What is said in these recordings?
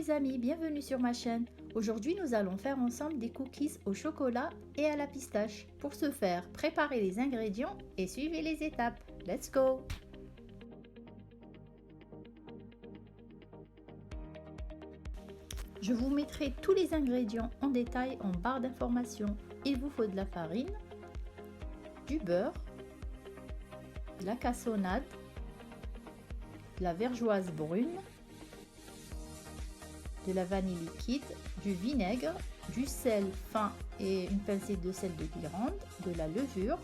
les amis, bienvenue sur ma chaîne. Aujourd'hui nous allons faire ensemble des cookies au chocolat et à la pistache. Pour ce faire, préparez les ingrédients et suivez les étapes. Let's go! Je vous mettrai tous les ingrédients en détail en barre d'informations. Il vous faut de la farine, du beurre, de la cassonade, de la vergeoise brune, de la vanille liquide, du vinaigre, du sel fin et une pincée de sel de Guérande, de la levure,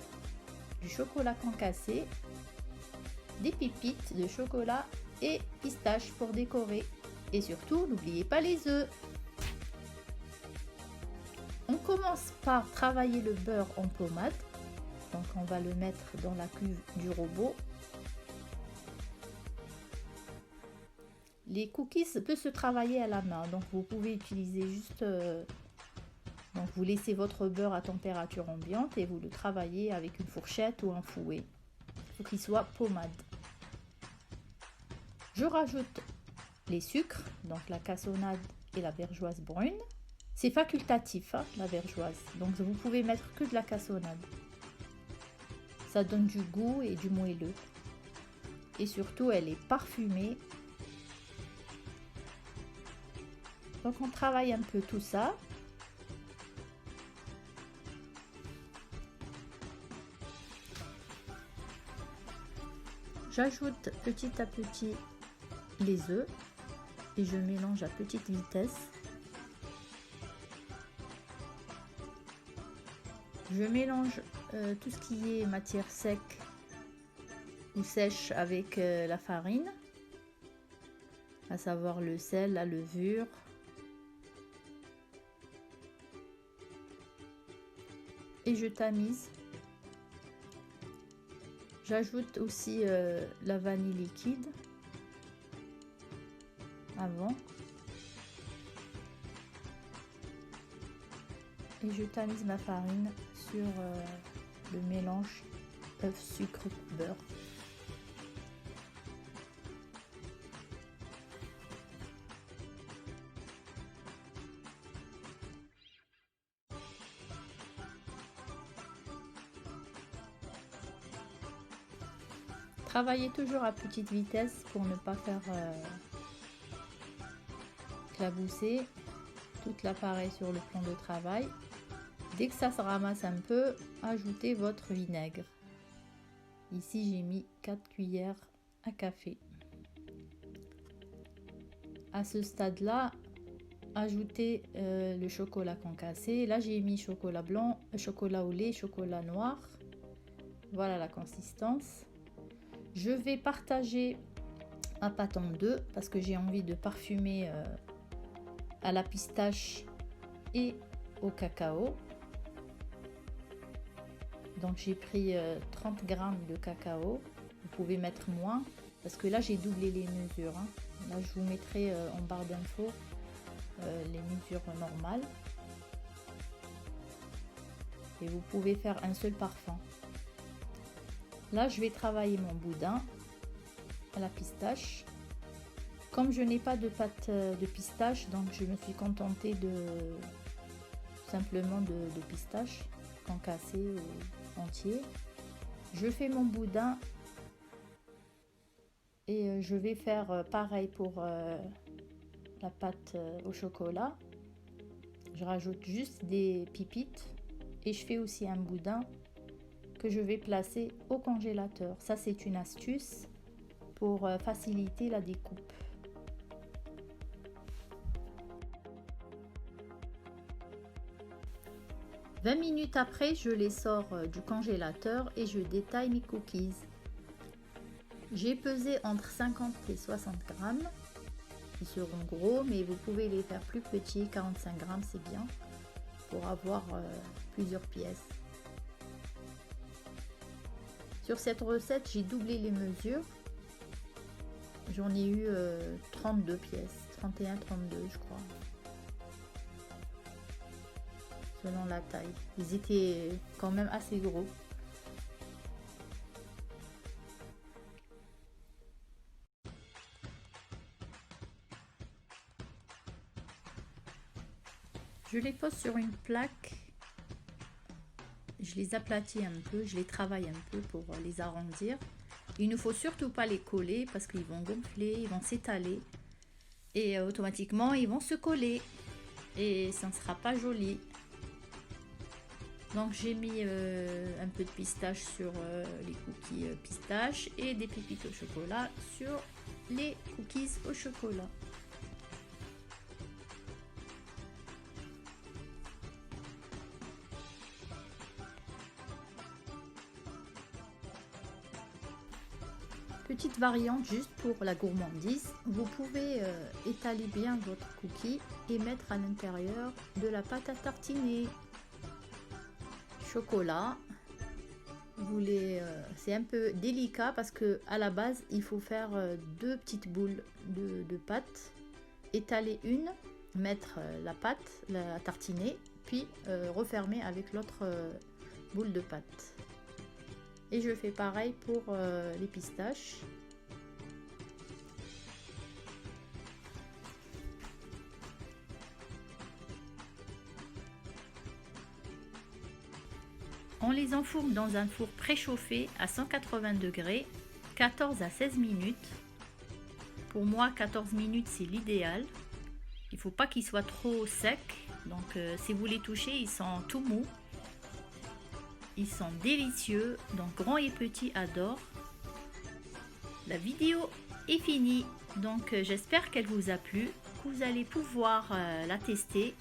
du chocolat concassé, des pépites de chocolat et pistache pour décorer. Et surtout, n'oubliez pas les œufs. On commence par travailler le beurre en pommade. Donc on va le mettre dans la cuve du robot. Les cookies peuvent se travailler à la main, donc vous pouvez utiliser juste, donc vous laissez votre beurre à température ambiante et vous le travaillez avec une fourchette ou un fouet. Il faut qu'il soit pommade. Je rajoute les sucres, donc la cassonade et la vergeoise brune. C'est facultatif, hein, la vergeoise, donc vous pouvez mettre que de la cassonade. Ça donne du goût et du moelleux. Et surtout, elle est parfumée. Donc on travaille un peu tout ça. J'ajoute petit à petit les œufs et je mélange à petite vitesse. Je mélange tout ce qui est matière sec ou sèche avec la farine, à savoir le sel, la levure. Et je tamise. J'ajoute aussi la vanille liquide avant. Et je tamise ma farine sur le mélange œuf, sucre, beurre. Travaillez toujours à petite vitesse pour ne pas faire éclabousser tout l'appareil sur le plan de travail. Dès que ça se ramasse un peu, ajoutez votre vinaigre. Ici j'ai mis 4 cuillères à café. À ce stade-là, ajoutez le chocolat concassé. Là j'ai mis chocolat blanc, chocolat au lait, chocolat noir. Voilà la consistance. Je vais partager ma pâte en deux parce que j'ai envie de parfumer à la pistache et au cacao. Donc j'ai pris 30 g de cacao. Vous pouvez mettre moins parce que là j'ai doublé les mesures, hein. Là je vous mettrai en barre d'infos les mesures normales. Et vous pouvez faire un seul parfum. Là, je vais travailler mon boudin à la pistache. Comme je n'ai pas de pâte de pistache, donc je me suis contentée simplement de pistache concassé ou entier. Je fais mon boudin et je vais faire pareil pour la pâte au chocolat. Je rajoute juste des pépites et je fais aussi un boudin que je vais placer au congélateur. Ça c'est une astuce pour faciliter la découpe. « 20 minutes après, je les sors du congélateur et je détaille mes cookies. J'ai pesé entre 50 et 60 grammes. Ils seront gros, mais vous pouvez les faire plus petits, 45 grammes c'est bien, pour avoir plusieurs pièces. Sur cette recette, j'ai doublé les mesures. J'en ai eu 32 pièces, 31, 32 je crois. Selon la taille. Ils étaient quand même assez gros. Je les pose sur une plaque. Je les aplatis un peu, je les travaille un peu pour les arrondir. Il ne faut surtout pas les coller parce qu'ils vont gonfler, ils vont s'étaler. Et automatiquement, ils vont se coller. Et ça ne sera pas joli. Donc j'ai mis un peu de pistache sur les cookies pistache et des pépites au chocolat sur les cookies au chocolat. Petite variante juste pour la gourmandise, vous pouvez étaler bien votre cookie et mettre à l'intérieur de la pâte à tartiner. Chocolat, c'est un peu délicat parce que à la base il faut faire deux petites boules de pâte, étaler une, mettre la pâte, la tartiner, puis refermer avec l'autre boule de pâte. Et je fais pareil pour les pistaches. On les enfourne dans un four préchauffé à 180 degrés, 14 à 16 minutes. Pour moi, 14 minutes, c'est l'idéal. Il ne faut pas qu'ils soient trop secs. Donc, si vous les touchez, ils sont tout mous. Ils sont délicieux. Donc, grands et petits adorent. La vidéo est finie. Donc, j'espère qu'elle vous a plu, que vous allez pouvoir la tester.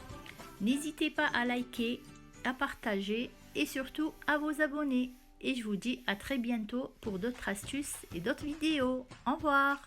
N'hésitez pas à liker, à partager et surtout à vous abonner. Et je vous dis à très bientôt pour d'autres astuces et d'autres vidéos. Au revoir!